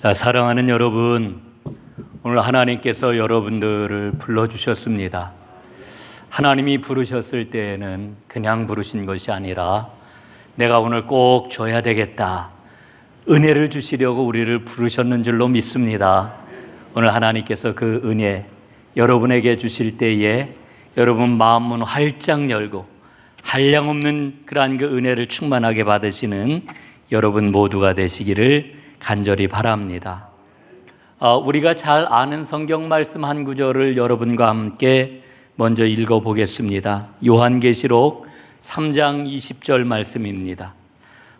자, 사랑하는 여러분, 오늘 하나님께서 여러분들을 불러주셨습니다. 하나님이 부르셨을 때에는 그냥 부르신 것이 아니라 내가 오늘 꼭 줘야 되겠다, 은혜를 주시려고 우리를 부르셨는 줄로 믿습니다. 오늘 하나님께서 그 은혜 여러분에게 주실 때에 여러분 마음문 활짝 열고 한량없는 그러한 그 은혜를 충만하게 받으시는 여러분 모두가 되시기를 간절히 바랍니다. 우리가 잘 아는 성경 말씀 한 구절을 여러분과 함께 먼저 읽어보겠습니다. 요한계시록 3장 20절 말씀입니다.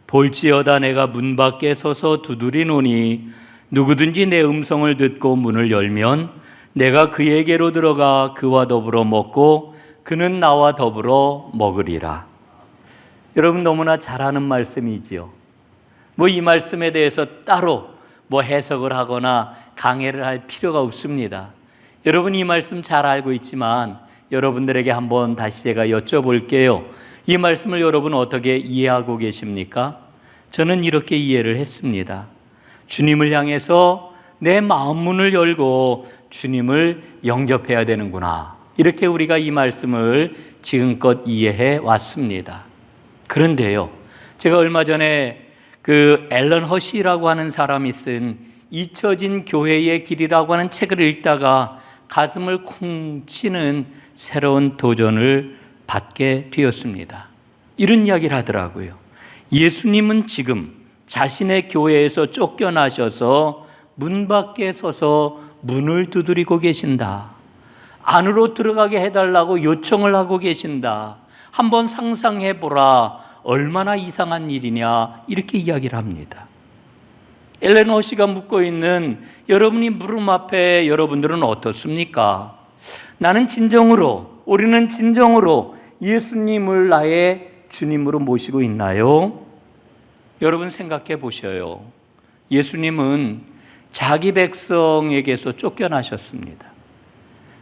볼지어다 내가 문 밖에 서서 두드리노니 누구든지 내 음성을 듣고 문을 열면 내가 그에게로 들어가 그와 더불어 먹고 그는 나와 더불어 먹으리라. 여러분 너무나 잘 아는 말씀이지요. 이 말씀에 대해서 따로 해석을 하거나 강해를 할 필요가 없습니다. 여러분 이 말씀 잘 알고 있지만 여러분들에게 한번 다시 제가 여쭤볼게요. 이 말씀을 여러분 어떻게 이해하고 계십니까? 저는 이렇게 이해를 했습니다. 주님을 향해서 내 마음 문을 열고 주님을 영접해야 되는구나. 이렇게 우리가 이 말씀을 지금껏 이해해 왔습니다. 그런데요, 제가 얼마 전에 앨런 허시라고 하는 사람이 쓴 잊혀진 교회의 길이라고 하는 책을 읽다가 가슴을 쿵 치는 새로운 도전을 받게 되었습니다. 이런 이야기를 하더라고요. 예수님은 지금 자신의 교회에서 쫓겨나셔서 문 밖에 서서 문을 두드리고 계신다. 안으로 들어가게 해달라고 요청을 하고 계신다. 한번 상상해 보라. 얼마나 이상한 일이냐, 이렇게 이야기를 합니다. 앨런 허시가 묻고 있는 여러분이 물음 앞에 여러분들은 어떻습니까? 우리는 진정으로 예수님을 나의 주님으로 모시고 있나요? 여러분 생각해 보셔요. 예수님은 자기 백성에게서 쫓겨나셨습니다.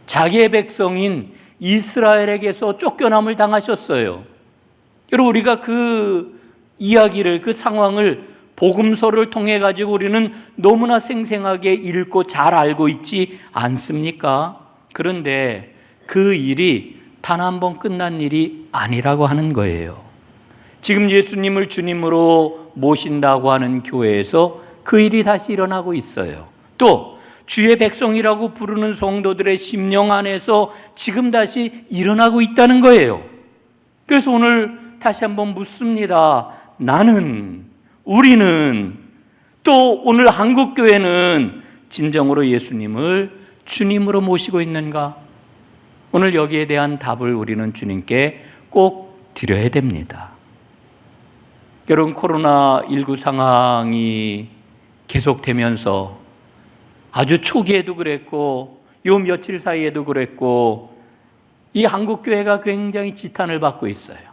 자기의 백성인 이스라엘에게서 쫓겨남을 당하셨어요. 여러분 우리가 그 이야기를, 그 상황을 복음서를 통해 가지고 우리는 너무나 생생하게 읽고 잘 알고 있지 않습니까? 그런데 그 일이 단 한 번 끝난 일이 아니라고 하는 거예요. 지금 예수님을 주님으로 모신다고 하는 교회에서 그 일이 다시 일어나고 있어요. 또 주의 백성이라고 부르는 성도들의 심령 안에서 지금 다시 일어나고 있다는 거예요. 그래서 오늘 다시 한번 묻습니다. 우리는 또 오늘 한국교회는 진정으로 예수님을 주님으로 모시고 있는가? 오늘 여기에 대한 답을 우리는 주님께 꼭 드려야 됩니다. 여러분 코로나19 상황이 계속되면서 아주 초기에도 그랬고 요 며칠 사이에도 그랬고 이 한국교회가 굉장히 지탄을 받고 있어요.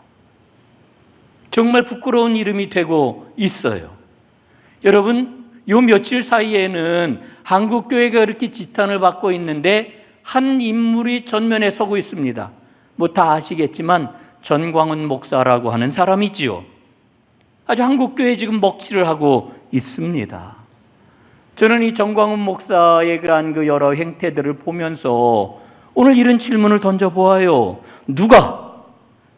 정말 부끄러운 이름이 되고 있어요. 여러분, 요 며칠 사이에는 한국교회가 이렇게 지탄을 받고 있는데 한 인물이 전면에 서고 있습니다. 다 아시겠지만 전광훈 목사라고 하는 사람이지요. 아주 한국교회에 지금 먹칠을 하고 있습니다. 저는 이 전광훈 목사의 그러한 여러 행태들을 보면서 오늘 이런 질문을 던져보아요. 누가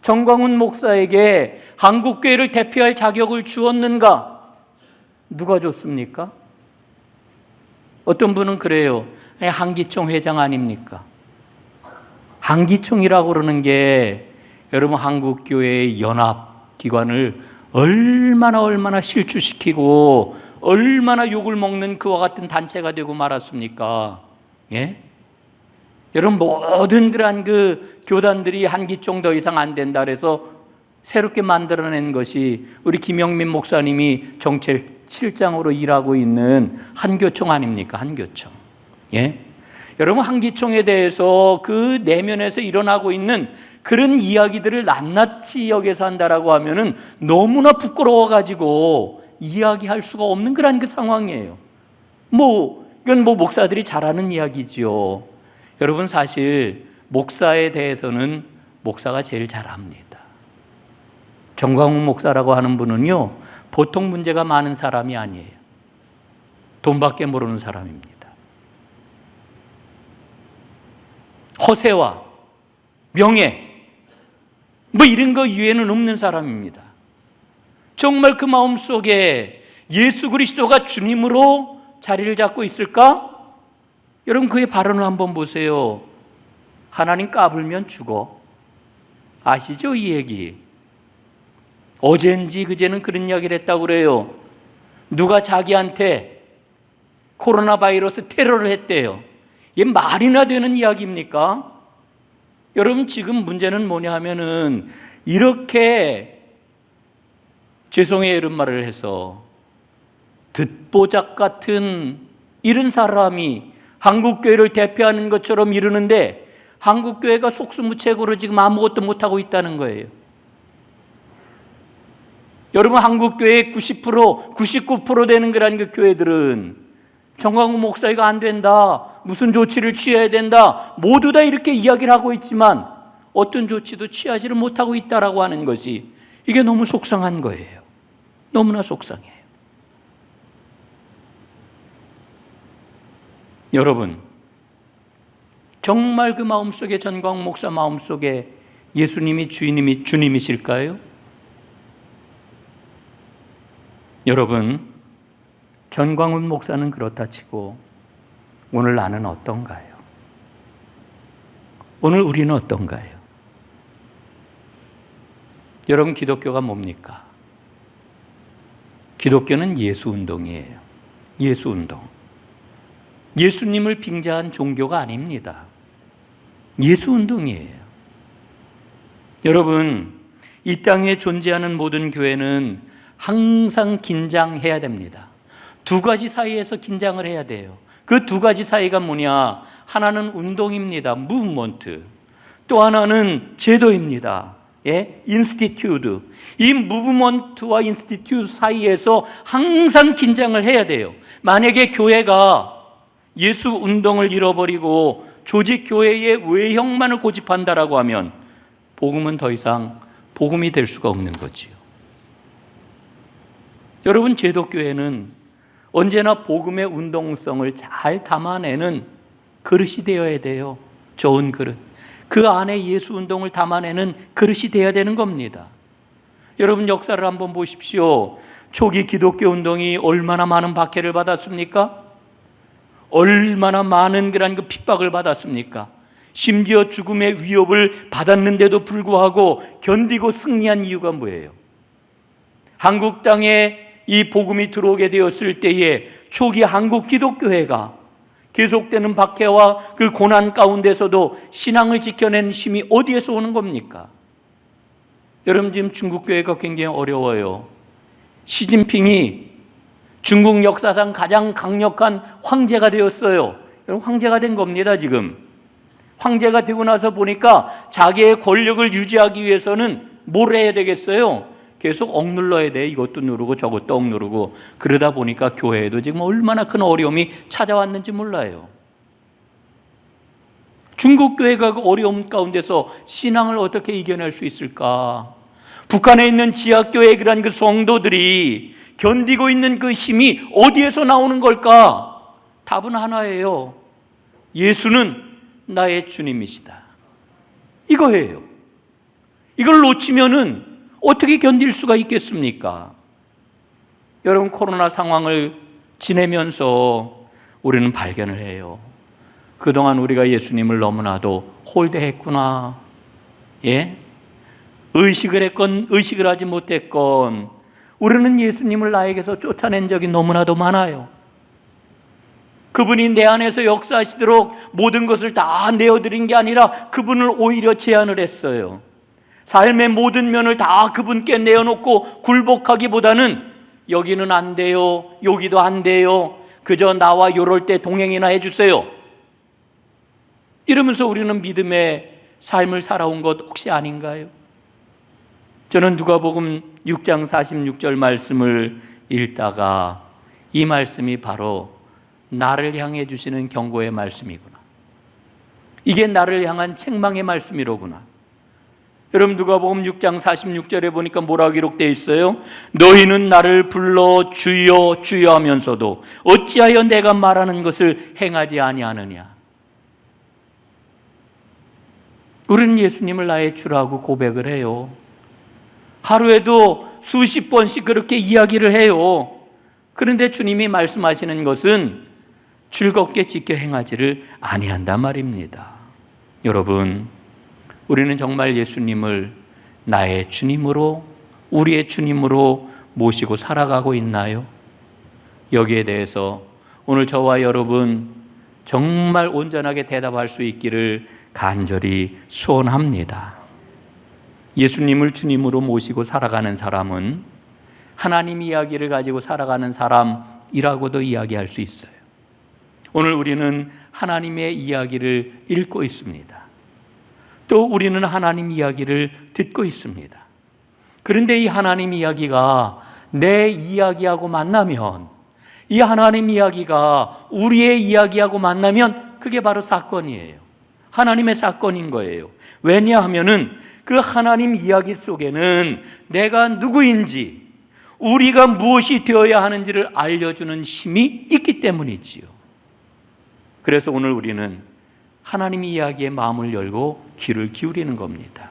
전광훈 목사에게 한국교회를 대표할 자격을 주었는가? 누가 줬습니까? 어떤 분은 그래요. 한기총 회장 아닙니까? 한기총이라고 그러는 게 여러분 한국교회의 연합기관을 얼마나 실추시키고 얼마나 욕을 먹는 그와 같은 단체가 되고 말았습니까? 예? 여러분 모든 그러한 교단들이 한기총 더 이상 안 된다 그래서 새롭게 만들어낸 것이 우리 김영민 목사님이 정책실장으로 일하고 있는 한교총 아닙니까? 한교총. 예? 여러분 한기총에 대해서 그 내면에서 일어나고 있는 그런 이야기들을 낱낱이 여겨서 한다라고 하면은 너무나 부끄러워가지고 이야기할 수가 없는 그런 상황이에요. 이건 목사들이 잘하는 이야기지요. 여러분 사실 목사에 대해서는 목사가 제일 잘합니다. 정광훈 목사라고 하는 분은요 보통 문제가 많은 사람이 아니에요. 돈밖에 모르는 사람입니다. 허세와 명예 이런 거 이외에는 없는 사람입니다. 정말 그 마음속에 예수 그리스도가 주님으로 자리를 잡고 있을까? 여러분 그의 발언을 한번 보세요. 하나님 까불면 죽어. 아시죠 이 얘기? 어젠지 그제는 그런 이야기를 했다고 그래요. 누가 자기한테 코로나 바이러스 테러를 했대요. 이게 말이나 되는 이야기입니까? 여러분 지금 문제는 뭐냐 하면은 이렇게 죄송해요 이런 말을 해서 듣보잡 같은 이런 사람이 한국교회를 대표하는 것처럼 이러는데 한국교회가 속수무책으로 지금 아무것도 못하고 있다는 거예요. 여러분 한국교회의 90%, 99% 되는 거라는 그 교회들은 정광훈 목사가 안 된다, 무슨 조치를 취해야 된다, 모두 다 이렇게 이야기를 하고 있지만 어떤 조치도 취하지를 못하고 있다라고 하는 것이 이게 너무 속상한 거예요. 너무나 속상해요. 여러분 정말 그 마음속에 전광훈 목사 마음속에 예수님이 주님이실까요? 여러분 전광훈 목사는 그렇다 치고 오늘 나는 어떤가요? 오늘 우리는 어떤가요? 여러분 기독교가 뭡니까? 기독교는 예수운동이에요. 예수운동. 예수님을 빙자한 종교가 아닙니다. 예수운동이에요. 여러분 이 땅에 존재하는 모든 교회는 항상 긴장해야 됩니다. 두 가지 사이에서 긴장을 해야 돼요. 그 두 가지 사이가 뭐냐? 하나는 운동입니다. 무브먼트. 또 하나는 제도입니다. 인스티튜드. 이 무브먼트와 인스티튜드 사이에서 항상 긴장을 해야 돼요. 만약에 교회가 예수 운동을 잃어버리고 조직 교회의 외형만을 고집한다라고 하면 복음은 더 이상 복음이 될 수가 없는 거지요. 여러분 제도교회는 언제나 복음의 운동성을 잘 담아내는 그릇이 되어야 돼요. 좋은 그릇. 그 안에 예수 운동을 담아내는 그릇이 되어야 되는 겁니다. 여러분 역사를 한번 보십시오. 초기 기독교 운동이 얼마나 많은 박해를 받았습니까? 얼마나 많은 그 핍박을 받았습니까? 심지어 죽음의 위협을 받았는데도 불구하고 견디고 승리한 이유가 뭐예요? 한국 땅에 이 복음이 들어오게 되었을 때에 초기 한국 기독교회가 계속되는 박해와 그 고난 가운데서도 신앙을 지켜낸 힘이 어디에서 오는 겁니까? 여러분 지금 중국 교회가 굉장히 어려워요. 시진핑이 중국 역사상 가장 강력한 황제가 되었어요. 여러분 황제가 된 겁니다 지금. 황제가 되고 나서 보니까 자기의 권력을 유지하기 위해서는 뭘 해야 되겠어요? 계속 억눌러야 돼. 이것도 누르고 저것도 억누르고. 그러다 보니까 교회에도 지금 얼마나 큰 어려움이 찾아왔는지 몰라요. 중국 교회가 그 어려움 가운데서 신앙을 어떻게 이겨낼 수 있을까? 북한에 있는 지하교회 그런 그 성도들이 견디고 있는 그 힘이 어디에서 나오는 걸까? 답은 하나예요. 예수는 나의 주님이시다. 이거예요. 이걸 놓치면은 어떻게 견딜 수가 있겠습니까? 여러분 코로나 상황을 지내면서 우리는 발견을 해요. 그동안 우리가 예수님을 너무나도 홀대했구나. 의식을 했건 의식을 하지 못했건 우리는 예수님을 나에게서 쫓아낸 적이 너무나도 많아요. 그분이 내 안에서 역사하시도록 모든 것을 다 내어드린 게 아니라 그분을 오히려 제한을 했어요. 삶의 모든 면을 다 그분께 내어놓고 굴복하기보다는 여기는 안 돼요, 여기도 안 돼요, 그저 나와 요럴 때 동행이나 해주세요. 이러면서 우리는 믿음의 삶을 살아온 것 혹시 아닌가요? 저는 누가복음 6장 46절 말씀을 읽다가 이 말씀이 바로 나를 향해 주시는 경고의 말씀이구나. 이게 나를 향한 책망의 말씀이로구나. 여러분 누가복음 6장 46절에 보니까 뭐라고 기록되어 있어요? 너희는 나를 불러 주여 주여 하면서도 어찌하여 내가 말하는 것을 행하지 아니하느냐. 우리는 예수님을 나의 주라고 고백을 해요. 하루에도 수십 번씩 그렇게 이야기를 해요. 그런데 주님이 말씀하시는 것은 즐겁게 지켜 행하지를 아니한단 말입니다. 여러분, 우리는 정말 예수님을 나의 주님으로, 우리의 주님으로 모시고 살아가고 있나요? 여기에 대해서 오늘 저와 여러분 정말 온전하게 대답할 수 있기를 간절히 소원합니다. 예수님을 주님으로 모시고 살아가는 사람은 하나님 이야기를 가지고 살아가는 사람이라고도 이야기할 수 있어요. 오늘 우리는 하나님의 이야기를 읽고 있습니다. 또 우리는 하나님 이야기를 듣고 있습니다. 그런데 이 하나님 이야기가 내 이야기하고 만나면, 이 하나님 이야기가 우리의 이야기하고 만나면 그게 바로 사건이에요. 하나님의 사건인 거예요. 왜냐하면은 그 하나님 이야기 속에는 내가 누구인지, 우리가 무엇이 되어야 하는지를 알려주는 힘이 있기 때문이지요. 그래서 오늘 우리는 하나님 이야기에 마음을 열고 귀를 기울이는 겁니다.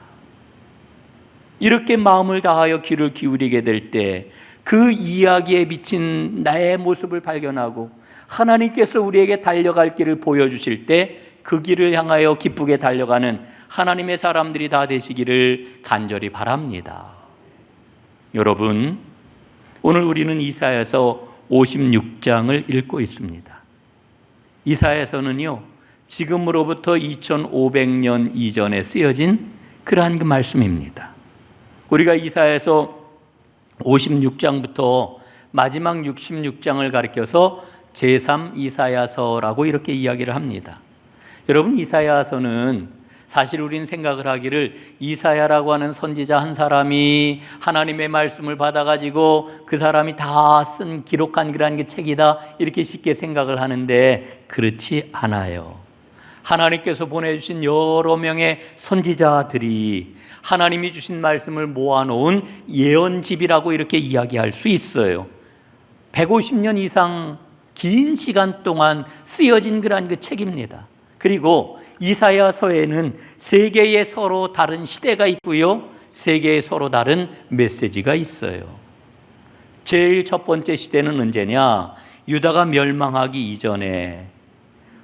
이렇게 마음을 다하여 귀를 기울이게 될 때 그 이야기에 비친 나의 모습을 발견하고 하나님께서 우리에게 달려갈 길을 보여주실 때 그 길을 향하여 기쁘게 달려가는 하나님의 사람들이 다 되시기를 간절히 바랍니다. 여러분, 오늘 우리는 이사야서 56장을 읽고 있습니다. 이사야서는요, 지금으로부터 2500년 이전에 쓰여진 그러한 그 말씀입니다. 우리가 이사야서 56장부터 마지막 66장을 가리켜서 제3 이사야서라고 이렇게 이야기를 합니다. 여러분, 이사야서는 사실 우리는 생각을 하기를 이사야라고 하는 선지자 한 사람이 하나님의 말씀을 받아가지고 그 사람이 다 쓴 기록한 그러한 그 책이다 이렇게 쉽게 생각을 하는데 그렇지 않아요. 하나님께서 보내주신 여러 명의 선지자들이 하나님이 주신 말씀을 모아놓은 예언집이라고 이렇게 이야기할 수 있어요. 150년 이상 긴 시간 동안 쓰여진 그러한 그 책입니다. 그리고 이사야서에는 세 개의 서로 다른 시대가 있고요, 세 개의 서로 다른 메시지가 있어요. 제일 첫 번째 시대는 언제냐? 유다가 멸망하기 이전에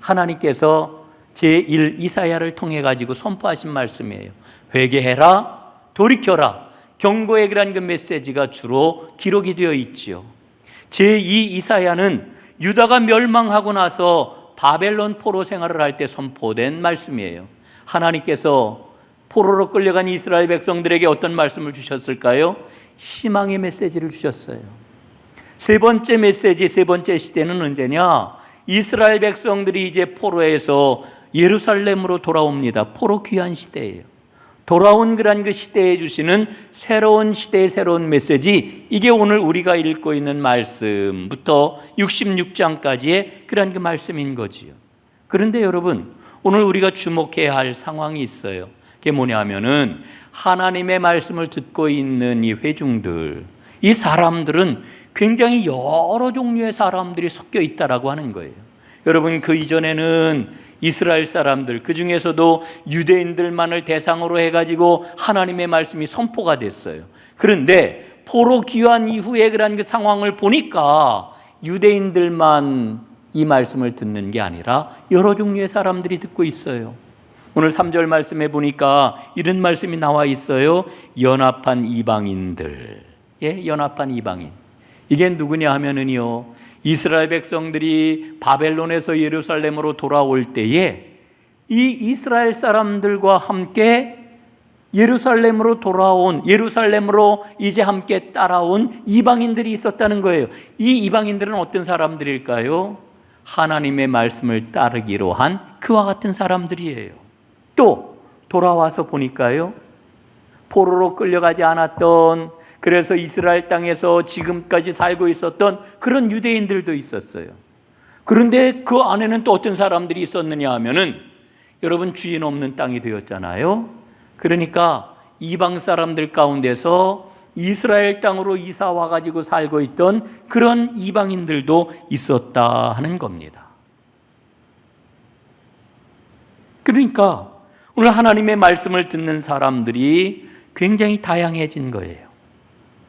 하나님께서 제1 이사야를 통해 가지고 선포하신 말씀이에요. 회개해라, 돌이켜라. 경고의 그런 그 메시지가 주로 기록이 되어 있지요. 제2 이사야는 유다가 멸망하고 나서 바벨론 포로 생활을 할 때 선포된 말씀이에요. 하나님께서 포로로 끌려간 이스라엘 백성들에게 어떤 말씀을 주셨을까요? 희망의 메시지를 주셨어요. 세 번째 메시지, 세 번째 시대는 언제냐? 이스라엘 백성들이 이제 포로에서 예루살렘으로 돌아옵니다. 포로 귀환 시대예요. 돌아온 그런 그 시대에 주시는 새로운 시대의 새로운 메시지, 이게 오늘 우리가 읽고 있는 말씀부터 66장까지의 그런 그 말씀인 거지요. 그런데 여러분, 오늘 우리가 주목해야 할 상황이 있어요. 그게 뭐냐면은 하나님의 말씀을 듣고 있는 이 회중들, 이 사람들은 굉장히 여러 종류의 사람들이 섞여 있다라고 하는 거예요. 여러분, 그 이전에는 이스라엘 사람들, 그 중에서도 유대인들만을 대상으로 해가지고 하나님의 말씀이 선포가 됐어요. 그런데 포로 귀환 이후에 그런 그 상황을 보니까 유대인들만 이 말씀을 듣는 게 아니라 여러 종류의 사람들이 듣고 있어요. 오늘 3절 말씀에 보니까 이런 말씀이 나와 있어요. 연합한 이방인들. 예, 연합한 이방인. 이게 누구냐 하면은요, 이스라엘 백성들이 바벨론에서 예루살렘으로 돌아올 때에 이 이스라엘 사람들과 함께 예루살렘으로 돌아온, 예루살렘으로 이제 함께 따라온 이방인들이 있었다는 거예요. 이 이방인들은 어떤 사람들일까요? 하나님의 말씀을 따르기로 한 그와 같은 사람들이에요. 또 돌아와서 보니까요, 포로로 끌려가지 않았던, 그래서 이스라엘 땅에서 지금까지 살고 있었던 그런 유대인들도 있었어요. 그런데 그 안에는 또 어떤 사람들이 있었느냐 하면은, 여러분, 주인 없는 땅이 되었잖아요. 그러니까 이방 사람들 가운데서 이스라엘 땅으로 이사 와가지고 살고 있던 그런 이방인들도 있었다 하는 겁니다. 그러니까 오늘 하나님의 말씀을 듣는 사람들이 굉장히 다양해진 거예요.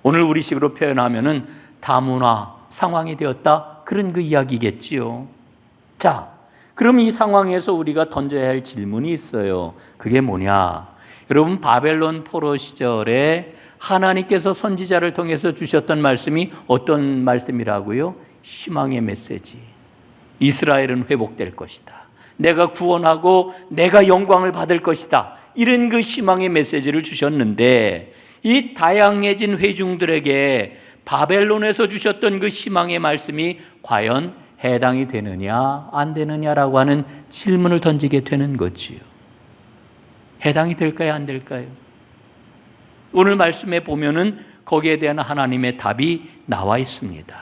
오늘 우리식으로 표현하면은 다문화 상황이 되었다, 그런 그 이야기겠지요. 자, 그럼 이 상황에서 우리가 던져야 할 질문이 있어요. 그게 뭐냐? 여러분, 바벨론 포로 시절에 하나님께서 선지자를 통해서 주셨던 말씀이 어떤 말씀이라고요? 희망의 메시지. 이스라엘은 회복될 것이다. 내가 구원하고 내가 영광을 받을 것이다. 이런 그 희망의 메시지를 주셨는데, 이 다양해진 회중들에게 바벨론에서 주셨던 그 희망의 말씀이 과연 해당이 되느냐 안 되느냐라고 하는 질문을 던지게 되는 거지요. 해당이 될까요, 안 될까요? 오늘 말씀에 보면은 거기에 대한 하나님의 답이 나와 있습니다.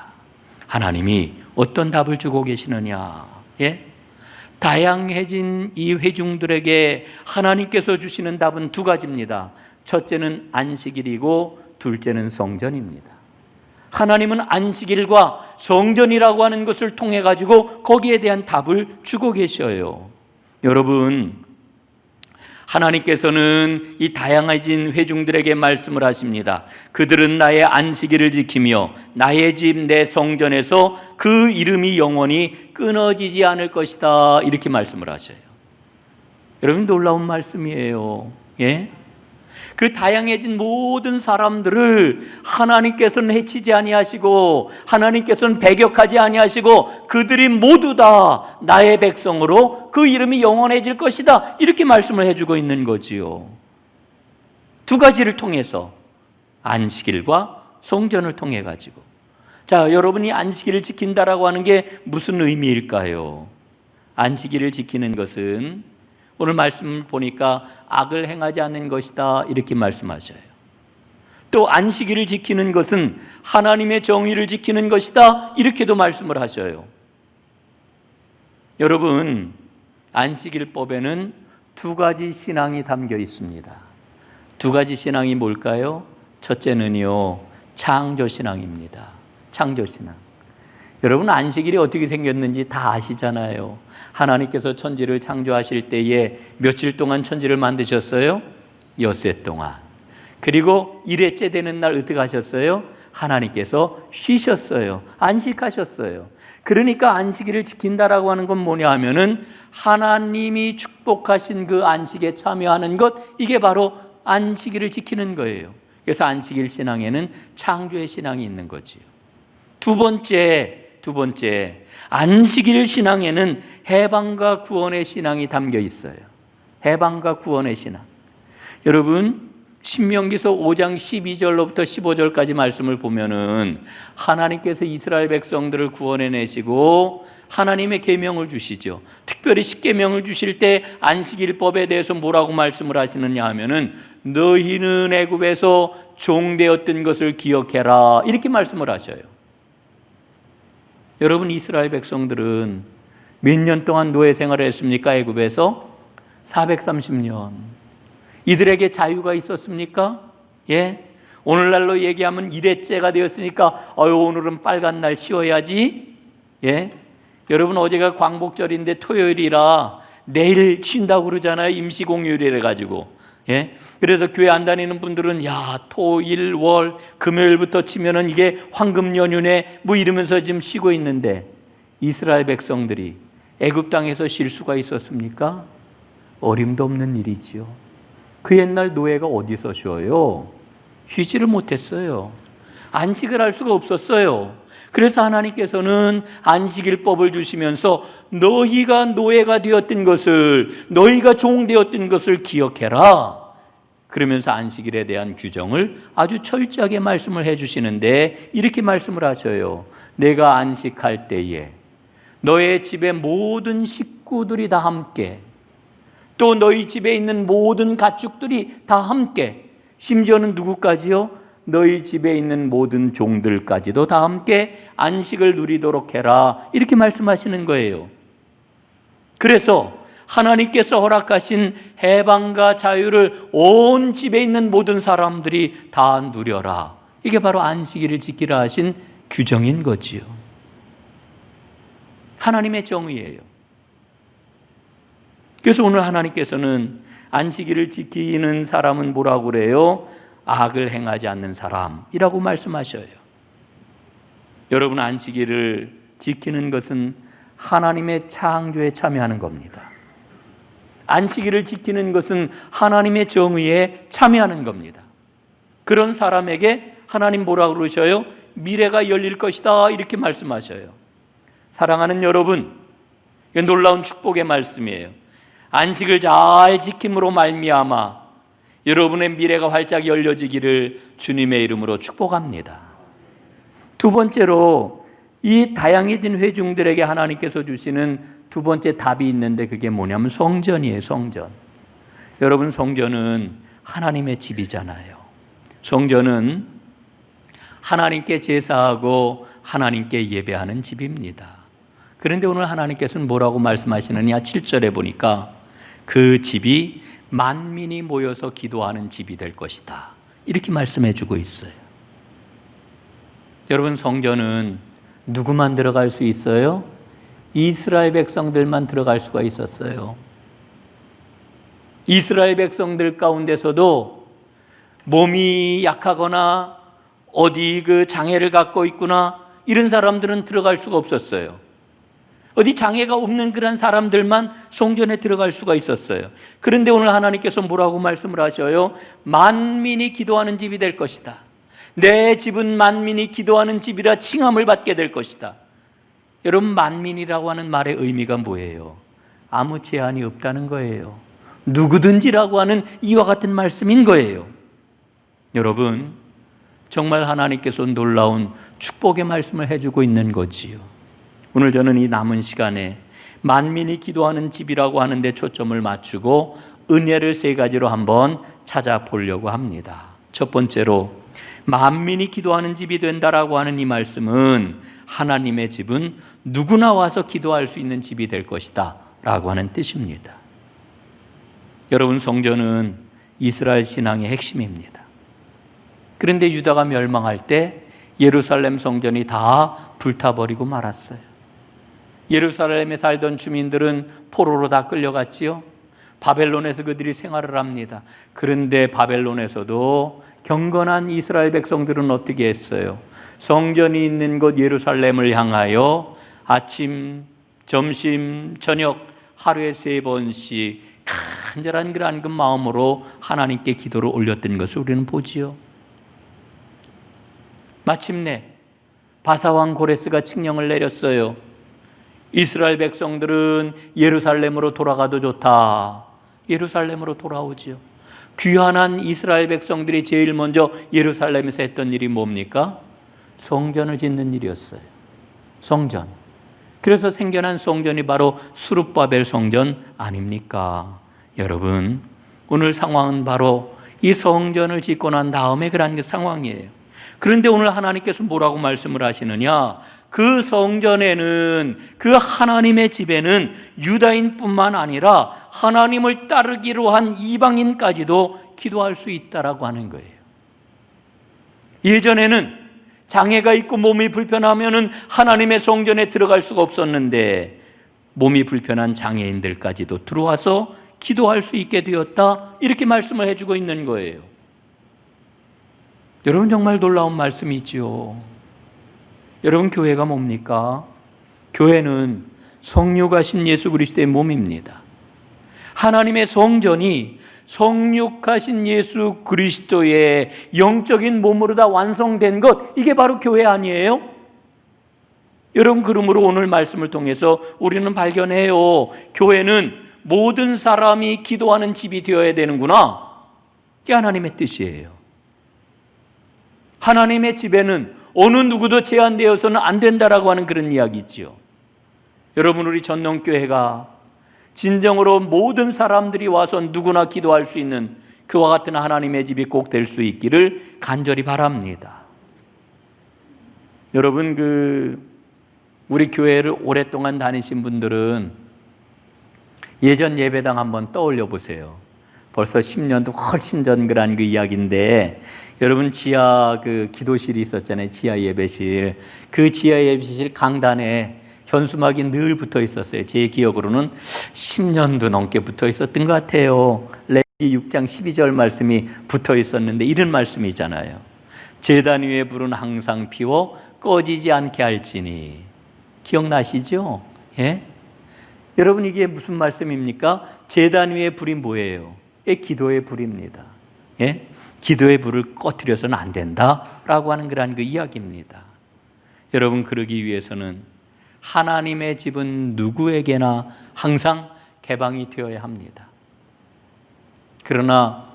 하나님이 어떤 답을 주고 계시느냐? 예? 다양해진 이 회중들에게 하나님께서 주시는 답은 두 가지입니다. 첫째는 안식일이고 둘째는 성전입니다. 하나님은 안식일과 성전이라고 하는 것을 통해 가지고 거기에 대한 답을 주고 계셔요. 여러분, 하나님께서는 이 다양해진 회중들에게 말씀을 하십니다. 그들은 나의 안식일을 지키며 나의 집 내 성전에서 그 이름이 영원히 끊어지지 않을 것이다, 이렇게 말씀을 하셔요. 여러분, 놀라운 말씀이에요. 예? 그 다양해진 모든 사람들을 하나님께서는 해치지 아니하시고 하나님께서는 배격하지 아니하시고 그들이 모두 다 나의 백성으로 그 이름이 영원해질 것이다, 이렇게 말씀을 해주고 있는 거지요. 두 가지를 통해서, 안식일과 성전을 통해 가지고. 자, 여러분이 안식일을 지킨다라고 하는 게 무슨 의미일까요? 안식일을 지키는 것은 오늘 말씀을 보니까 악을 행하지 않는 것이다, 이렇게 말씀하셔요. 또 안식일을 지키는 것은 하나님의 정의를 지키는 것이다, 이렇게도 말씀을 하셔요. 여러분, 안식일법에는 두 가지 신앙이 담겨 있습니다. 두 가지 신앙이 뭘까요? 첫째는요, 창조신앙입니다. 창조신앙. 여러분, 안식일이 어떻게 생겼는지 다 아시잖아요. 하나님께서 천지를 창조하실 때에 며칠 동안 천지를 만드셨어요? 엿새 동안. 그리고 일회째 되는 날 어떻게 하셨어요? 하나님께서 쉬셨어요. 안식하셨어요. 그러니까 안식일을 지킨다라고 하는 건 뭐냐 하면은 하나님이 축복하신 그 안식에 참여하는 것, 이게 바로 안식일을 지키는 거예요. 그래서 안식일 신앙에는 창조의 신앙이 있는 거지요. 두 번째, 안식일 신앙에는 해방과 구원의 신앙이 담겨 있어요. 해방과 구원의 신앙. 여러분, 신명기서 5장 12절로부터 15절까지 말씀을 보면은 하나님께서 이스라엘 백성들을 구원해내시고 하나님의 계명을 주시죠. 특별히 십계명을 주실 때 안식일법에 대해서 뭐라고 말씀을 하시느냐 하면은 너희는 애굽에서 종되었던 것을 기억해라, 이렇게 말씀을 하셔요. 여러분, 이스라엘 백성들은 몇 년 동안 노예 생활을 했습니까? 애굽에서 430년. 이들에게 자유가 있었습니까? 예? 오늘날로 얘기하면 일회째가 되었으니까 오늘은 빨간 날 쉬어야지. 예? 여러분, 어제가 광복절인데 토요일이라 내일 쉰다고 그러잖아요. 임시공휴일이라 가지고. 예? 그래서 교회 안 다니는 분들은 토, 일, 월, 금요일부터 치면은 이게 황금 연휴네 뭐 이러면서 지금 쉬고 있는데, 이스라엘 백성들이 애굽 땅에서 쉴 수가 있었습니까? 어림도 없는 일이지요. 그 옛날 노예가 어디서 쉬어요? 쉬지를 못했어요. 안식을 할 수가 없었어요. 그래서 하나님께서는 안식일법을 주시면서 너희가 노예가 되었던 것을, 너희가 종되었던 것을 기억해라, 그러면서 안식일에 대한 규정을 아주 철저하게 말씀을 해주시는데, 이렇게 말씀을 하셔요. 내가 안식할 때에 너의 집의 모든 식구들이 다 함께, 또 너희 집에 있는 모든 가축들이 다 함께, 심지어는 누구까지요? 너희 집에 있는 모든 종들까지도 다 함께 안식을 누리도록 해라, 이렇게 말씀하시는 거예요. 그래서 하나님께서 허락하신 해방과 자유를 온 집에 있는 모든 사람들이 다 누려라. 이게 바로 안식일을 지키라 하신 규정인 거지요. 하나님의 정의예요. 그래서 오늘 하나님께서는 안식일을 지키는 사람은 뭐라고 그래요? 악을 행하지 않는 사람이라고 말씀하셔요. 여러분, 안식일을 지키는 것은 하나님의 창조에 참여하는 겁니다. 안식일을 지키는 것은 하나님의 정의에 참여하는 겁니다. 그런 사람에게 하나님 뭐라고 그러셔요? 미래가 열릴 것이다, 이렇게 말씀하셔요. 사랑하는 여러분, 이게 놀라운 축복의 말씀이에요. 안식을 잘 지킴으로 말미암아 여러분의 미래가 활짝 열려지기를 주님의 이름으로 축복합니다. 두 번째로, 이 다양해진 회중들에게 하나님께서 주시는 두 번째 답이 있는데 그게 뭐냐면 성전이에요. 성전. 여러분, 성전은 하나님의 집이잖아요. 성전은 하나님께 제사하고 하나님께 예배하는 집입니다. 그런데 오늘 하나님께서는 뭐라고 말씀하시느냐? 7절에 보니까 그 집이 만민이 모여서 기도하는 집이 될 것이다, 이렇게 말씀해 주고 있어요. 여러분, 성전은 누구만 들어갈 수 있어요? 이스라엘 백성들만 들어갈 수가 있었어요. 이스라엘 백성들 가운데서도 몸이 약하거나 어디 그 장애를 갖고 있구나, 이런 사람들은 들어갈 수가 없었어요. 어디 장애가 없는 그런 사람들만 성전에 들어갈 수가 있었어요. 그런데 오늘 하나님께서 뭐라고 말씀을 하셔요? 만민이 기도하는 집이 될 것이다. 내 집은 만민이 기도하는 집이라 칭함을 받게 될 것이다. 여러분, 만민이라고 하는 말의 의미가 뭐예요? 아무 제한이 없다는 거예요. 누구든지라고 하는 이와 같은 말씀인 거예요. 여러분, 정말 하나님께서 놀라운 축복의 말씀을 해주고 있는 거지요. 오늘 저는 이 남은 시간에 만민이 기도하는 집이라고 하는데 초점을 맞추고 은혜를 세 가지로 한번 찾아보려고 합니다. 첫 번째로, 만민이 기도하는 집이 된다라고 하는 이 말씀은 하나님의 집은 누구나 와서 기도할 수 있는 집이 될 것이다 라고 하는 뜻입니다. 여러분, 성전은 이스라엘 신앙의 핵심입니다. 그런데 유다가 멸망할 때 예루살렘 성전이 다 불타버리고 말았어요. 예루살렘에 살던 주민들은 포로로 다 끌려갔지요. 바벨론에서 그들이 생활을 합니다. 그런데 바벨론에서도 경건한 이스라엘 백성들은 어떻게 했어요? 성전이 있는 곳 예루살렘을 향하여 아침, 점심, 저녁 하루에 3번씩 간절한 그러한 그 마음으로 하나님께 기도를 올렸던 것을 우리는 보지요. 마침내 바사왕 고레스가 칙령을 내렸어요. 이스라엘 백성들은 예루살렘으로 돌아가도 좋다. 예루살렘으로 돌아오지요. 귀환한 이스라엘 백성들이 제일 먼저 예루살렘에서 했던 일이 뭡니까? 성전을 짓는 일이었어요. 성전. 그래서 생겨난 성전이 바로 스룹바벨 성전 아닙니까? 여러분, 오늘 상황은 바로 이 성전을 짓고 난 다음에 그런 그 상황이에요. 그런데 오늘 하나님께서 뭐라고 말씀을 하시느냐? 그 성전에는, 그 하나님의 집에는 유다인뿐만 아니라 하나님을 따르기로 한 이방인까지도 기도할 수 있다라고 하는 거예요. 예전에는 장애가 있고 몸이 불편하면은 하나님의 성전에 들어갈 수가 없었는데 몸이 불편한 장애인들까지도 들어와서 기도할 수 있게 되었다, 이렇게 말씀을 해주고 있는 거예요. 여러분, 정말 놀라운 말씀이지요. 여러분, 교회가 뭡니까? 교회는 성육하신 예수 그리스도의 몸입니다. 하나님의 성전이 성육하신 예수 그리스도의 영적인 몸으로 다 완성된 것, 이게 바로 교회 아니에요? 여러분, 그러므로 오늘 말씀을 통해서 우리는 발견해요. 교회는 모든 사람이 기도하는 집이 되어야 되는구나. 그게 하나님의 뜻이에요. 하나님의 집에는 어느 누구도 제한되어서는 안 된다라고 하는 그런 이야기지요. 여러분, 우리 전농교회가 진정으로 모든 사람들이 와서 누구나 기도할 수 있는 그와 같은 하나님의 집이 꼭 될 수 있기를 간절히 바랍니다. 여러분, 우리 교회를 오랫동안 다니신 분들은 예전 예배당 한번 떠올려 보세요. 벌써 10년도 훨씬 전 그런 그 이야기인데, 여러분 지하 그 기도실이 있었잖아요. 지하 예배실. 그 지하 예배실 강단에 현수막이 늘 붙어 있었어요. 제 기억으로는 10년도 넘게 붙어 있었던 것 같아요. 레위기 6장 12절 말씀이 붙어 있었는데 이런 말씀이잖아요. 제단 위에 불은 항상 피워 꺼지지 않게 할지니. 기억나시죠? 예? 여러분 이게 무슨 말씀입니까? 제단 위에 불이 뭐예요? 기도의 불입니다. 예? 기도의 불을 꺼뜨려서는 안 된다라고 하는 그런 그 이야기입니다. 여러분 그러기 위해서는 하나님의 집은 누구에게나 항상 개방이 되어야 합니다. 그러나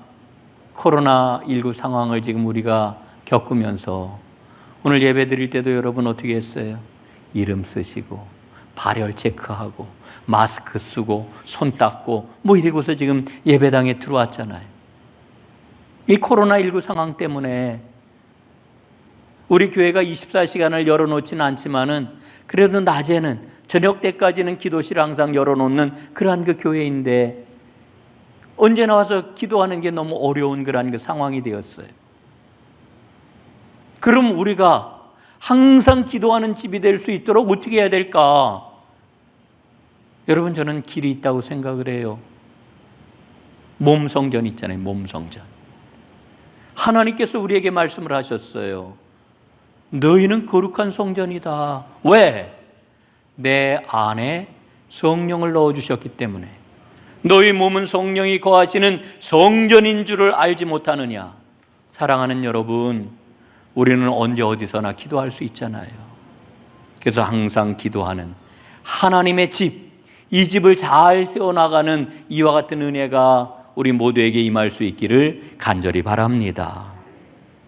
코로나19 상황을 지금 우리가 겪으면서 오늘 예배 드릴 때도 여러분 어떻게 했어요? 이름 쓰시고 발열 체크하고 마스크 쓰고 손 닦고 뭐 이러고서 지금 예배당에 들어왔잖아요. 이 코로나19 상황 때문에 우리 교회가 24시간을 열어놓지는 않지만은 그래도 낮에는 저녁 때까지는 기도실 항상 열어놓는 그러한 그 교회인데 언제 나와서 기도하는 게 너무 어려운 그러한 그 상황이 되었어요. 그럼 우리가 항상 기도하는 집이 될 수 있도록 어떻게 해야 될까? 여러분 저는 길이 있다고 생각을 해요. 몸성전 있잖아요. 몸성전. 하나님께서 우리에게 말씀을 하셨어요. 너희는 거룩한 성전이다. 왜? 내 안에 성령을 넣어주셨기 때문에. 너희 몸은 성령이 거하시는 성전인 줄을 알지 못하느냐. 사랑하는 여러분, 우리는 언제 어디서나 기도할 수 있잖아요. 그래서 항상 기도하는 하나님의 집, 이 집을 잘 세워나가는 이와 같은 은혜가 우리 모두에게 임할 수 있기를 간절히 바랍니다.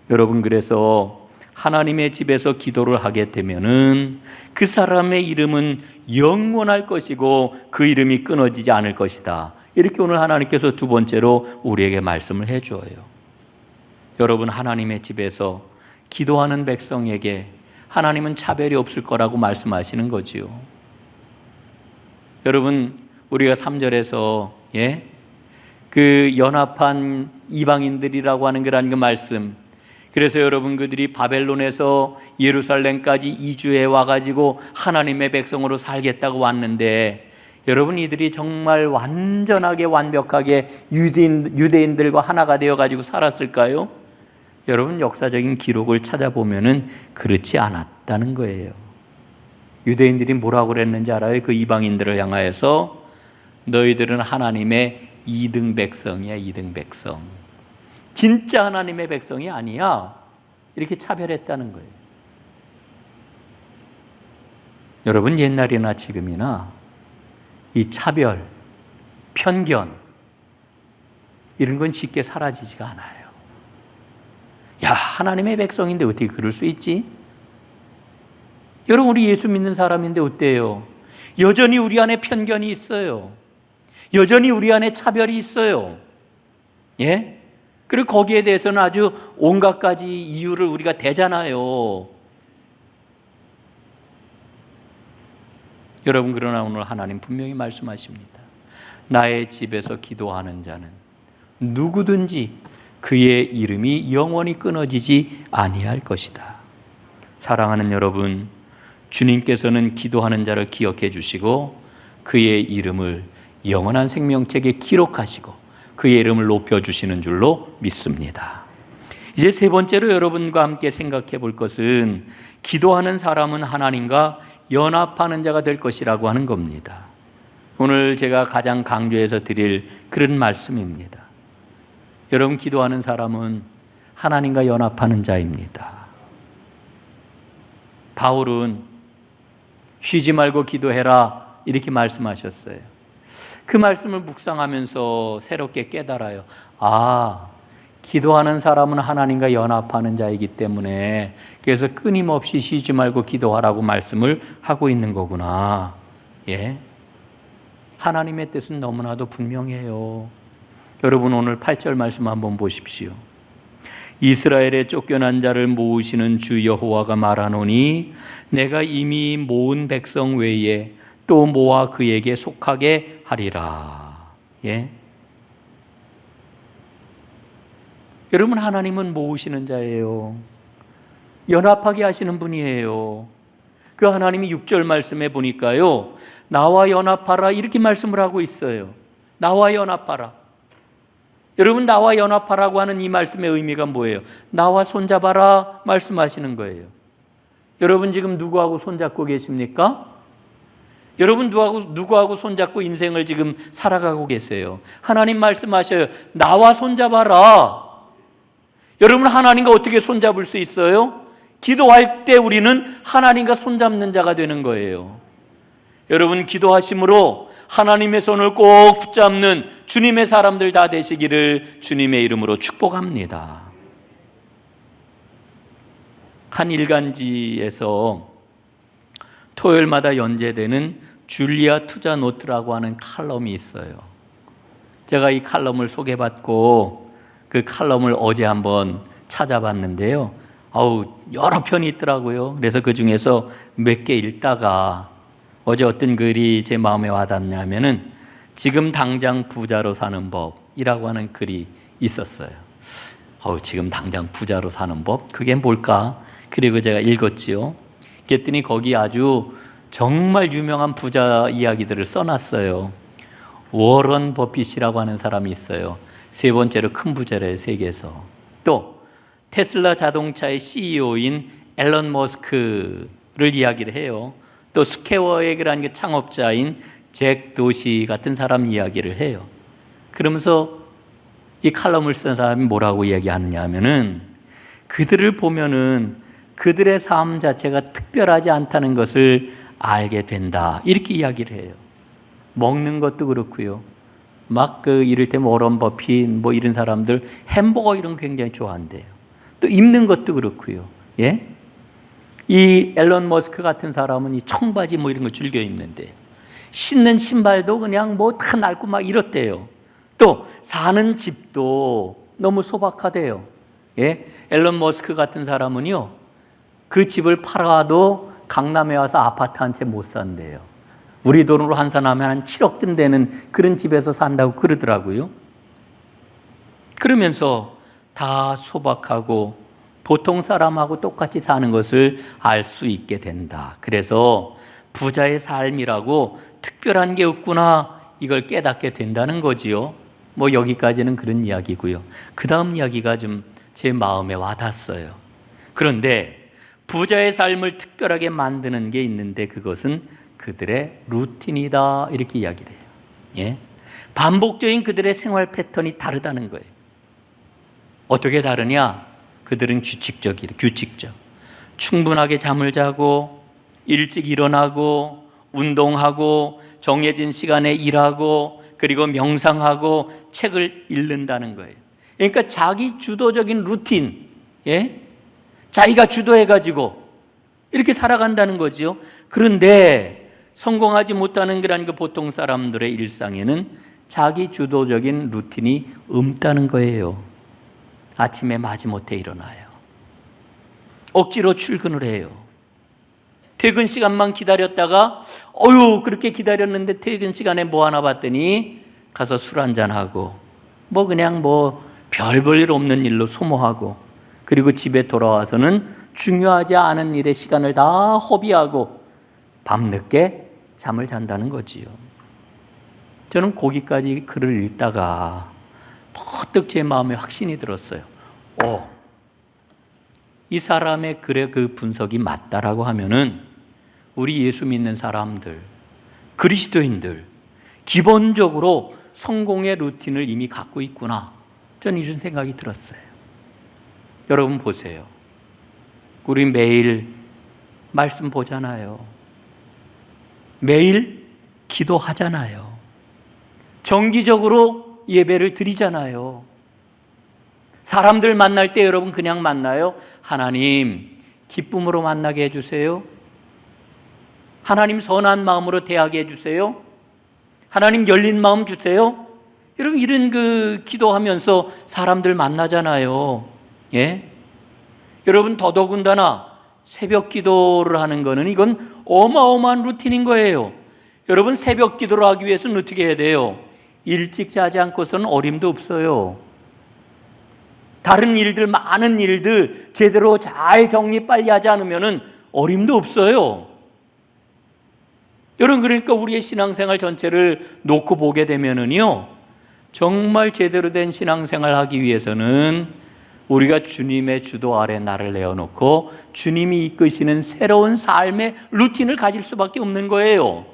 여러분 그래서 하나님의 집에서 기도를 하게 되면은 그 사람의 이름은 영원할 것이고 그 이름이 끊어지지 않을 것이다. 이렇게 오늘 하나님께서 두 번째로 우리에게 말씀을 해주어요. 여러분 하나님의 집에서 기도하는 백성에게 하나님은 차별이 없을 거라고 말씀하시는 거지요. 여러분 우리가 3절에서 그 연합한 이방인들이라고 하는 그런 그 말씀, 그래서 여러분 그들이 바벨론에서 예루살렘까지 이주해 와가지고 하나님의 백성으로 살겠다고 왔는데 여러분 이들이 정말 완전하게 완벽하게 유대인들과 하나가 되어가지고 살았을까요? 여러분 역사적인 기록을 찾아보면은 그렇지 않았다는 거예요. 유대인들이 뭐라고 그랬는지 알아요? 그 이방인들을 향하여서 너희들은 하나님의 2등 백성이야. 2등 백성. 진짜 하나님의 백성이 아니야. 이렇게 차별했다는 거예요. 여러분 옛날이나 지금이나 이 차별, 편견 이런 건 쉽게 사라지지가 않아요. 야, 하나님의 백성인데 어떻게 그럴 수 있지? 여러분 우리 예수 믿는 사람인데 어때요? 여전히 우리 안에 편견이 있어요. 여전히 우리 안에 차별이 있어요. 예? 그리고 거기에 대해서는 아주 온갖 가지 이유를 우리가 대잖아요. 여러분 그러나 오늘 하나님 분명히 말씀하십니다. 나의 집에서 기도하는 자는 누구든지 그의 이름이 영원히 끊어지지 아니할 것이다. 사랑하는 여러분, 주님께서는 기도하는 자를 기억해 주시고 그의 이름을 영원한 생명책에 기록하시고 그의 이름을 높여주시는 줄로 믿습니다. 이제 세 번째로 여러분과 함께 생각해 볼 것은 기도하는 사람은 하나님과 연합하는 자가 될 것이라고 하는 겁니다. 오늘 제가 가장 강조해서 드릴 그런 말씀입니다. 여러분 기도하는 사람은 하나님과 연합하는 자입니다. 바울은 쉬지 말고 기도해라 이렇게 말씀하셨어요. 그 말씀을 묵상하면서 새롭게 깨달아요. 기도하는 사람은 하나님과 연합하는 자이기 때문에 그래서 끊임없이 쉬지 말고 기도하라고 말씀을 하고 있는 거구나. 하나님의 뜻은 너무나도 분명해요. 여러분 오늘 8절 말씀 한번 보십시오. 이스라엘의 쫓겨난 자를 모으시는 주 여호와가 말하노니 내가 이미 모은 백성 외에 또 모아 그에게 속하게 하리라. 예? 여러분, 하나님은 모으시는 자예요. 연합하게 하시는 분이에요. 그 하나님이 6절 말씀에 보니까요, 나와 연합하라 이렇게 말씀을 하고 있어요. 나와 연합하라. 여러분, 나와 연합하라고 하는 이 말씀의 의미가 뭐예요? 나와 손잡아라 말씀하시는 거예요. 여러분, 지금 누구하고 손잡고 계십니까? 여러분, 누구하고 손잡고 인생을 지금 살아가고 계세요? 하나님 말씀하셔요. 나와 손잡아라. 여러분, 하나님과 어떻게 손잡을 수 있어요? 기도할 때 우리는 하나님과 손잡는 자가 되는 거예요. 여러분, 기도하심으로 하나님의 손을 꼭 붙잡는 주님의 사람들 다 되시기를 주님의 이름으로 축복합니다. 한 일간지에서 토요일마다 연재되는 줄리아 투자 노트라고 하는 칼럼이 있어요. 제가 이 칼럼을 소개받고 그 칼럼을 어제 한번 찾아봤는데요. 여러 편이 있더라고요. 그래서 그 중에서 몇 개 읽다가 어제 어떤 글이 제 마음에 와닿냐면은 지금 당장 부자로 사는 법이라고 하는 글이 있었어요. 지금 당장 부자로 사는 법? 그게 뭘까? 그리고 제가 읽었지요. 그랬더니 거기 아주 정말 유명한 부자 이야기들을 써놨어요. 워런 버핏이라고 하는 사람이 있어요. 세 번째로 큰 부자래요, 세계에서. 또 테슬라 자동차의 CEO인 앨런 머스크를 이야기를 해요. 또 스퀘어액이라는 게 창업자인 잭 도시 같은 사람 이야기를 해요. 그러면서 이 칼럼을 쓴 사람이 뭐라고 이야기하느냐 하면은 그들을 보면은 그들의 삶 자체가 특별하지 않다는 것을 알게 된다. 이렇게 이야기를 해요. 먹는 것도 그렇고요. 이를테면 워런 버핏 이런 사람들 햄버거 이런 거 굉장히 좋아한대요. 또 입는 것도 그렇고요. 예? 이 앨런 머스크 같은 사람은 이 청바지 이런 거 즐겨 입는데 신는 신발도 그냥 다 낡고 이렇대요. 또 사는 집도 너무 소박하대요. 예? 앨런 머스크 같은 사람은요, 그 집을 팔아도 강남에 와서 아파트 한 채 못 산대요. 우리 돈으로 환산하면 한 7억쯤 되는 그런 집에서 산다고 그러더라고요. 그러면서 다 소박하고 보통 사람하고 똑같이 사는 것을 알 수 있게 된다. 그래서 부자의 삶이라고 특별한 게 없구나, 이걸 깨닫게 된다는 거지요. 여기까지는 그런 이야기고요. 그 다음 이야기가 좀 제 마음에 와닿았어요. 그런데 부자의 삶을 특별하게 만드는 게 있는데 그것은 그들의 루틴이다, 이렇게 이야기를 해요. 예? 반복적인 그들의 생활 패턴이 다르다는 거예요. 어떻게 다르냐? 그들은 규칙적. 충분하게 잠을 자고 일찍 일어나고 운동하고 정해진 시간에 일하고 그리고 명상하고 책을 읽는다는 거예요. 그러니까 자기 주도적인 루틴, 예? 자기가 주도해가지고 이렇게 살아간다는 거지요. 그런데 성공하지 못하는 그 보통 사람들의 일상에는 자기 주도적인 루틴이 없다는 거예요. 아침에 마지못해 일어나요. 억지로 출근을 해요. 퇴근 시간만 기다렸다가 그렇게 기다렸는데 퇴근 시간에 뭐 하나 봤더니 가서 술 한잔하고 별 볼 일 없는 일로 소모하고 그리고 집에 돌아와서는 중요하지 않은 일에 시간을 다 허비하고 밤늦게 잠을 잔다는 거지요. 저는 거기까지 글을 읽다가 퍼뜩 제 마음에 확신이 들었어요. 이 사람의 글의 그 분석이 맞다라고 하면은 우리 예수 믿는 사람들, 그리스도인들 기본적으로 성공의 루틴을 이미 갖고 있구나, 저는 이런 생각이 들었어요. 여러분 보세요. 우리 매일 말씀 보잖아요. 매일 기도하잖아요. 정기적으로 예배를 드리잖아요. 사람들 만날 때 여러분 그냥 만나요? 하나님 기쁨으로 만나게 해주세요. 하나님 선한 마음으로 대하게 해주세요. 하나님 열린 마음 주세요. 여러분 이런 기도하면서 사람들 만나잖아요. 예? 여러분 더더군다나 새벽 기도를 하는 거는 이건 어마어마한 루틴인 거예요. 여러분, 새벽 기도를 하기 위해서는 어떻게 해야 돼요? 일찍 자지 않고서는 어림도 없어요. 다른 일들, 많은 일들 제대로 잘 정리 빨리 하지 않으면 어림도 없어요. 여러분, 그러니까 우리의 신앙생활 전체를 놓고 보게 되면은요, 정말 제대로 된 신앙생활 하기 위해서는 우리가 주님의 주도 아래 나를 내어놓고 주님이 이끄시는 새로운 삶의 루틴을 가질 수밖에 없는 거예요.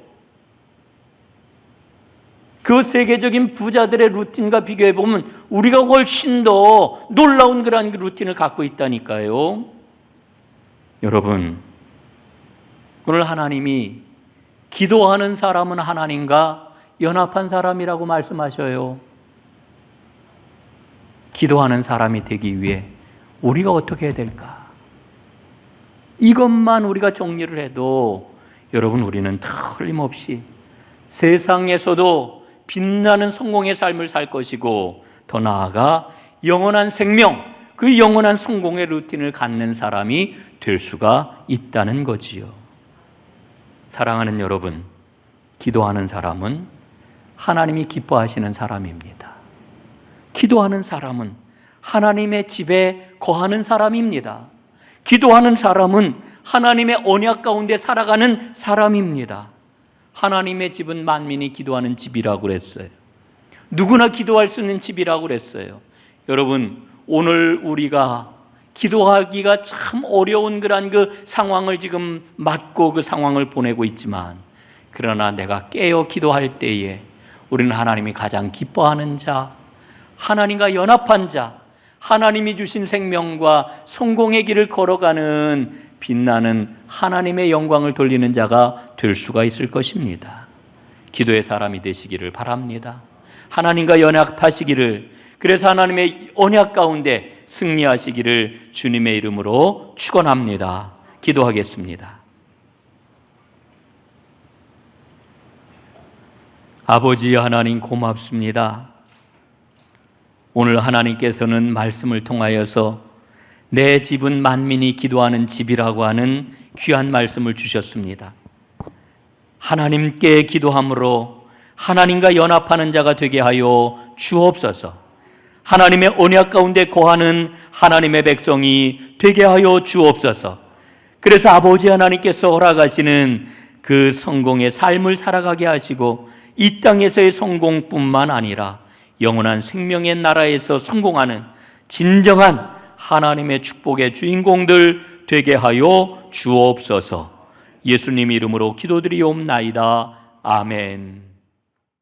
그 세계적인 부자들의 루틴과 비교해 보면 우리가 훨씬 더 놀라운 그런 루틴을 갖고 있다니까요. 여러분, 오늘 하나님이 기도하는 사람은 하나님과 연합한 사람이라고 말씀하셔요. 기도하는 사람이 되기 위해 우리가 어떻게 해야 될까? 이것만 우리가 정리를 해도 여러분, 우리는 틀림없이 세상에서도 빛나는 성공의 삶을 살 것이고, 더 나아가 영원한 생명, 그 영원한 성공의 루틴을 갖는 사람이 될 수가 있다는 거지요. 사랑하는 여러분, 기도하는 사람은 하나님이 기뻐하시는 사람입니다. 기도하는 사람은 하나님의 집에 거하는 사람입니다. 기도하는 사람은 하나님의 언약 가운데 살아가는 사람입니다. 하나님의 집은 만민이 기도하는 집이라고 그랬어요. 누구나 기도할 수 있는 집이라고 그랬어요. 여러분, 오늘 우리가 기도하기가 참 어려운 그런 그 상황을 지금 맞고 그 상황을 보내고 있지만, 그러나 내가 깨어 기도할 때에 우리는 하나님이 가장 기뻐하는 자, 하나님과 연합한 자, 하나님이 주신 생명과 성공의 길을 걸어가는 빛나는 하나님의 영광을 돌리는 자가 될 수가 있을 것입니다. 기도의 사람이 되시기를 바랍니다. 하나님과 연합하시기를, 그래서 하나님의 언약 가운데 승리하시기를 주님의 이름으로 축원합니다. 기도하겠습니다. 아버지 하나님, 고맙습니다. 오늘 하나님께서는 말씀을 통하여서 내 집은 만민이 기도하는 집이라고 하는 귀한 말씀을 주셨습니다. 하나님께 기도함으로 하나님과 연합하는 자가 되게 하여 주옵소서. 하나님의 언약 가운데 거하는 하나님의 백성이 되게 하여 주옵소서. 그래서 아버지 하나님께서 허락하시는 그 성공의 삶을 살아가게 하시고, 이 땅에서의 성공뿐만 아니라 영원한 생명의 나라에서 성공하는 진정한 하나님의 축복의 주인공들 되게 하여 주옵소서. 예수님 이름으로 기도드리옵나이다. 아멘.